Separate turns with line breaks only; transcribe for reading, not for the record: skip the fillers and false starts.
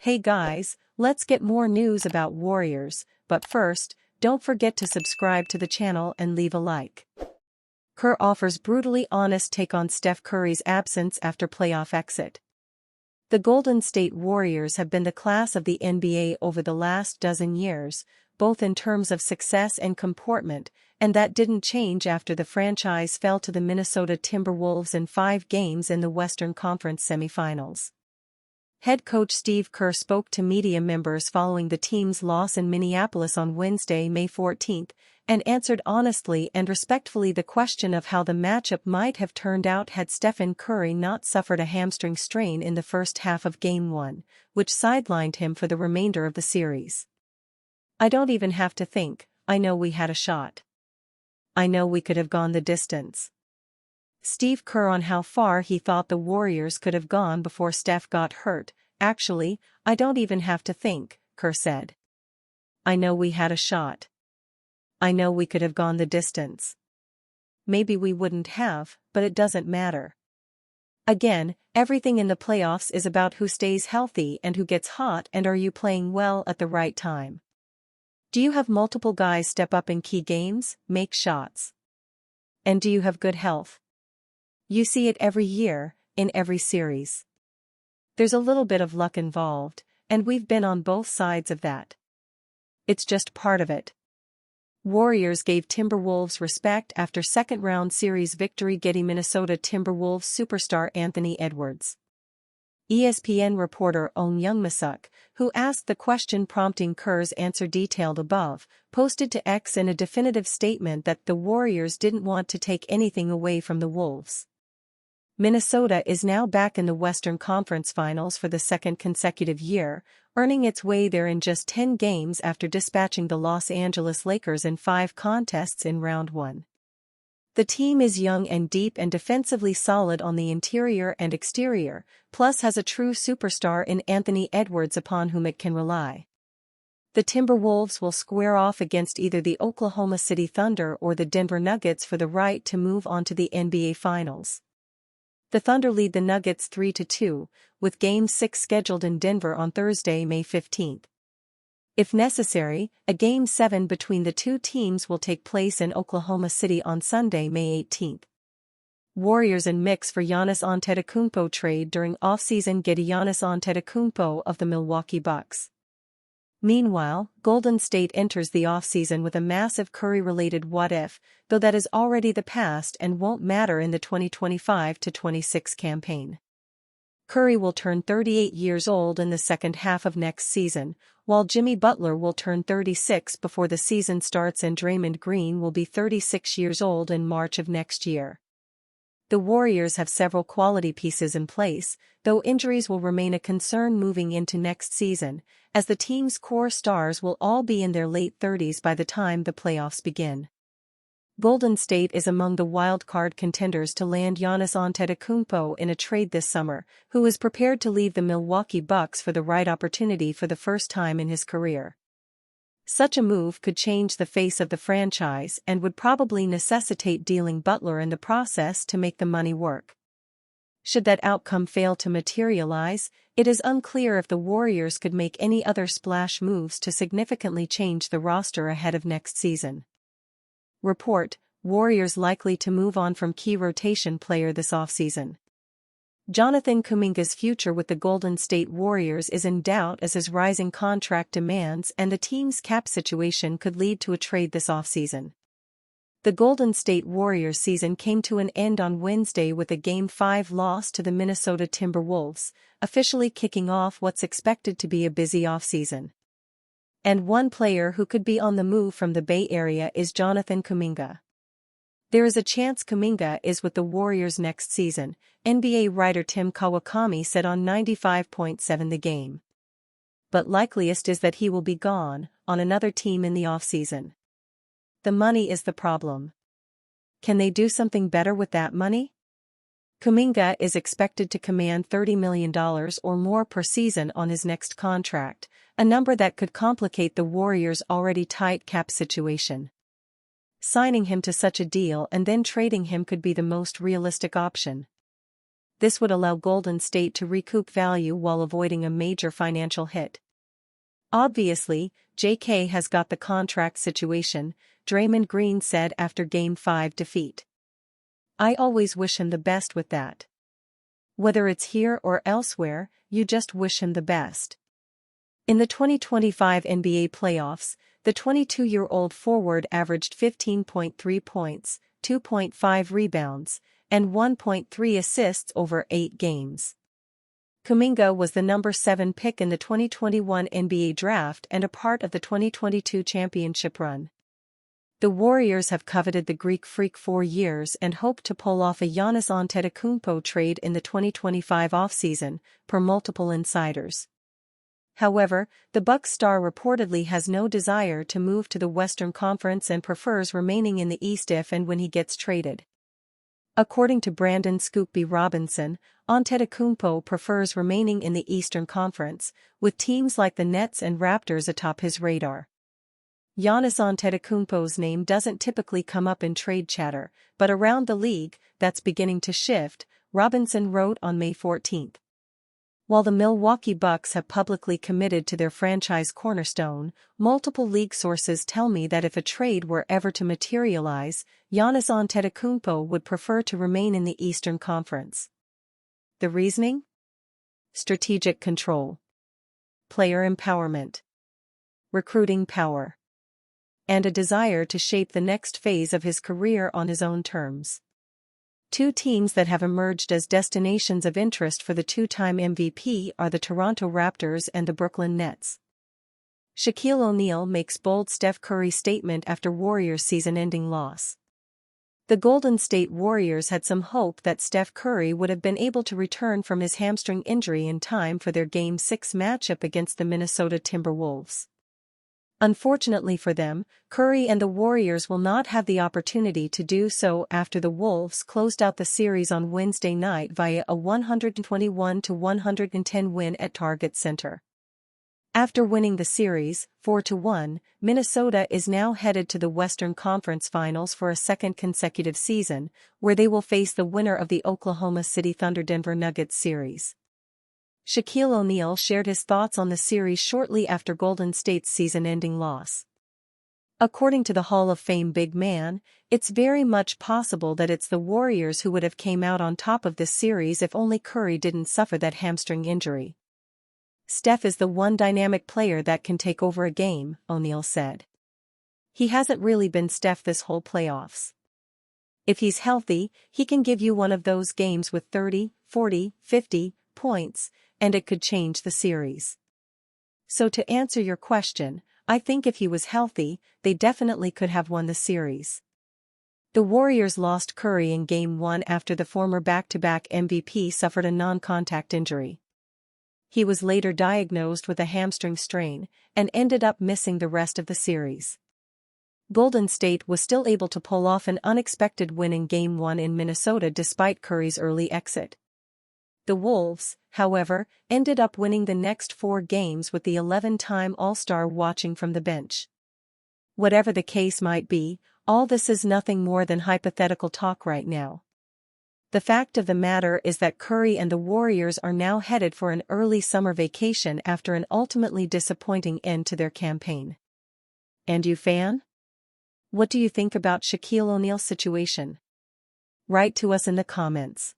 Hey guys, let's get more news about Warriors, but first, don't forget to subscribe to the channel and leave a like. Kerr offers brutally honest take on Steph Curry's absence after playoff exit. The Golden State Warriors have been the class of the NBA over the last dozen years, both in terms of success and comportment, and that didn't change after the franchise fell to the Minnesota Timberwolves in 5 games in the Western Conference semifinals. Head coach Steve Kerr spoke to media members following the team's loss in Minneapolis on Wednesday, May 14, and answered honestly and respectfully the question of how the matchup might have turned out had Stephen Curry not suffered a hamstring strain in the first half of Game 1, which sidelined him for the remainder of the series. "I don't even have to think, I know we had a shot. I know we could have gone the distance." Steve Kerr on how far he thought the Warriors could have gone before Steph got hurt. "Actually, I don't even have to think," Kerr said. "I know we had a shot. I know we could have gone the distance. Maybe we wouldn't have, but it doesn't matter. Again, everything in the playoffs is about who stays healthy and who gets hot, and are you playing well at the right time? Do you have multiple guys step up in key games, make shots? And do you have good health? You see it every year, in every series. There's a little bit of luck involved, and we've been on both sides of that. It's just part of it." Warriors gave Timberwolves respect after second-round series victory getting Minnesota Timberwolves superstar Anthony Edwards. ESPN reporter Oneal, who asked the question prompting Kerr's answer detailed above, posted to X in a definitive statement that the Warriors didn't want to take anything away from the Wolves. Minnesota is now back in the Western Conference Finals for the second consecutive year, earning its way there in just 10 games after dispatching the Los Angeles Lakers in 5 contests in Round 1. The team is young and deep and defensively solid on the interior and exterior, plus has a true superstar in Anthony Edwards upon whom it can rely. The Timberwolves will square off against either the Oklahoma City Thunder or the Denver Nuggets for the right to move on to the NBA Finals. The Thunder lead the Nuggets 3-2, with Game 6 scheduled in Denver on Thursday, May 15. If necessary, a Game 7 between the two teams will take place in Oklahoma City on Sunday, May 18. Warriors in mix for Giannis Antetokounmpo trade during offseason get Giannis Antetokounmpo of the Milwaukee Bucks. Meanwhile, Golden State enters the offseason with a massive Curry-related what-if, though that is already the past and won't matter in the 2025-26 campaign. Curry will turn 38 years old in the second half of next season, while Jimmy Butler will turn 36 before the season starts and Draymond Green will be 36 years old in March of next year. The Warriors have several quality pieces in place, though injuries will remain a concern moving into next season, as the team's core stars will all be in their late 30s by the time the playoffs begin. Golden State is among the wild-card contenders to land Giannis Antetokounmpo in a trade this summer, who is prepared to leave the Milwaukee Bucks for the right opportunity for the first time in his career. Such a move could change the face of the franchise and would probably necessitate dealing Butler in the process to make the money work. Should that outcome fail to materialize, it is unclear if the Warriors could make any other splash moves to significantly change the roster ahead of next season. Report: Warriors likely to move on from key rotation player this offseason. Jonathan Kuminga's future with the Golden State Warriors is in doubt as his rising contract demands and the team's cap situation could lead to a trade this offseason. The Golden State Warriors season came to an end on Wednesday with a Game 5 loss to the Minnesota Timberwolves, officially kicking off what's expected to be a busy offseason. And one player who could be on the move from the Bay Area is Jonathan Kuminga. There is a chance Kuminga is with the Warriors next season, NBA writer Tim Kawakami said on 95.7 The Game. But likeliest is that he will be gone, on another team in the offseason. The money is the problem. Can they do something better with that money? Kuminga is expected to command $30 million or more per season on his next contract, a number that could complicate the Warriors' already tight cap situation. Signing him to such a deal and then trading him could be the most realistic option. This would allow Golden State to recoup value while avoiding a major financial hit. Obviously, JK has got the contract situation, Draymond Green said after Game 5 defeat. I always wish him the best with that. Whether it's here or elsewhere, you just wish him the best. In the 2025 NBA playoffs, the 22-year-old forward averaged 15.3 points, 2.5 rebounds, and 1.3 assists over 8 games. Kuminga was the number 7 pick in the 2021 NBA draft and a part of the 2022 championship run. The Warriors have coveted the Greek Freak for years and hope to pull off a Giannis Antetokounmpo trade in the 2025 offseason, per multiple insiders. However, the Bucks star reportedly has no desire to move to the Western Conference and prefers remaining in the East if and when he gets traded. According to Brandon "Scoop B" Robinson, Antetokounmpo prefers remaining in the Eastern Conference, with teams like the Nets and Raptors atop his radar. Giannis Antetokounmpo's name doesn't typically come up in trade chatter, but around the league, that's beginning to shift, Robinson wrote on May 14. While the Milwaukee Bucks have publicly committed to their franchise cornerstone, multiple league sources tell me that if a trade were ever to materialize, Giannis Antetokounmpo would prefer to remain in the Eastern Conference. The reasoning? Strategic control, player empowerment, recruiting power, and a desire to shape the next phase of his career on his own terms. Two teams that have emerged as destinations of interest for the two-time MVP are the Toronto Raptors and the Brooklyn Nets. Shaquille O'Neal makes bold Steph Curry statement after Warriors' season-ending loss. The Golden State Warriors had some hope that Steph Curry would have been able to return from his hamstring injury in time for their Game 6 matchup against the Minnesota Timberwolves. Unfortunately for them, Curry and the Warriors will not have the opportunity to do so after the Wolves closed out the series on Wednesday night via a 121-110 win at Target Center. After winning the series, 4-1, Minnesota is now headed to the Western Conference Finals for a second consecutive season, where they will face the winner of the Oklahoma City Thunder Denver Nuggets series. Shaquille O'Neal shared his thoughts on the series shortly after Golden State's season-ending loss. According to the Hall of Fame big man, it's very much possible that it's the Warriors who would have came out on top of this series if only Curry didn't suffer that hamstring injury. Steph is the one dynamic player that can take over a game, O'Neal said. He hasn't really been Steph this whole playoffs. If he's healthy, he can give you one of those games with 30, 40, 50 points, and it could change the series. So to answer your question, I think if he was healthy, they definitely could have won the series. The Warriors lost Curry in Game 1 after the former back-to-back MVP suffered a non-contact injury. He was later diagnosed with a hamstring strain and ended up missing the rest of the series. Golden State was still able to pull off an unexpected win in Game 1 in Minnesota despite Curry's early exit. The Wolves, however, ended up winning the next 4 games with the 11-time All-Star watching from the bench. Whatever the case might be, all this is nothing more than hypothetical talk right now. The fact of the matter is that Curry and the Warriors are now headed for an early summer vacation after an ultimately disappointing end to their campaign. And you fan? What do you think about Shaquille O'Neal's situation? Write to us in the comments.